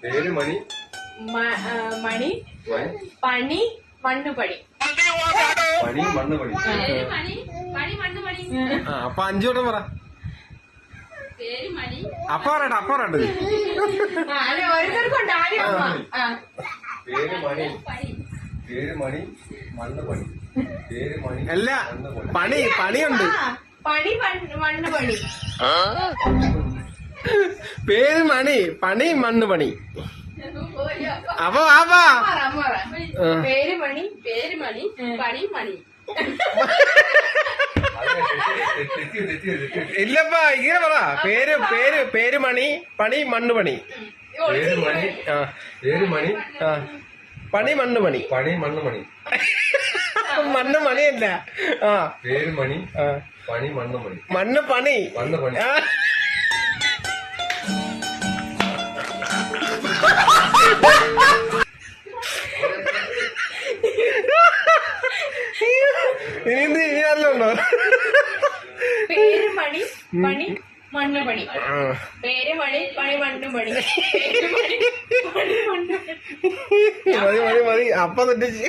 പേര് മണി. മണി. പണി മണ്ണ് പണി. പണി മണ്ണ് പണി. അപ്പൊ 5 വട്ടം പറ. അപ്പ പറയട്ടെ അപ്പ പറയട്ടെ. ഓരോരുത്തർക്കുണ്ട്. പേര് മണി. പേര് മണി മണ്ണ് പണി. പേര് മണി അല്ല പണിയുണ്ട്. പണി മണ്ണ് പണി. പേര് മണി പണി മണ്ണ് പണി. അപ്പൊ പേര് മണി പണി മണി. ഇല്ലപ്പാ ഇങ്ങനെ പറ. പേര് മണി പണി മണ്ണ് പണി. പേര് മണി. പേര് മണി പണി മണ്ണ് പണി. പണി മണ്ണ് മണി. മണ്ണ് മണിയല്ല. പേര് മണി പണി മണ്ണ് മണി. മണ്ണ് പണി. മണ്ണ് പണി. ഇനി അറിയുണ്ടോ? പേര് മണി പണി മണ്ണ് പണി. പേര് മണി പണി മണ്ണ് പണി. മതി അപ്പൊ തെറ്റിച്ച്.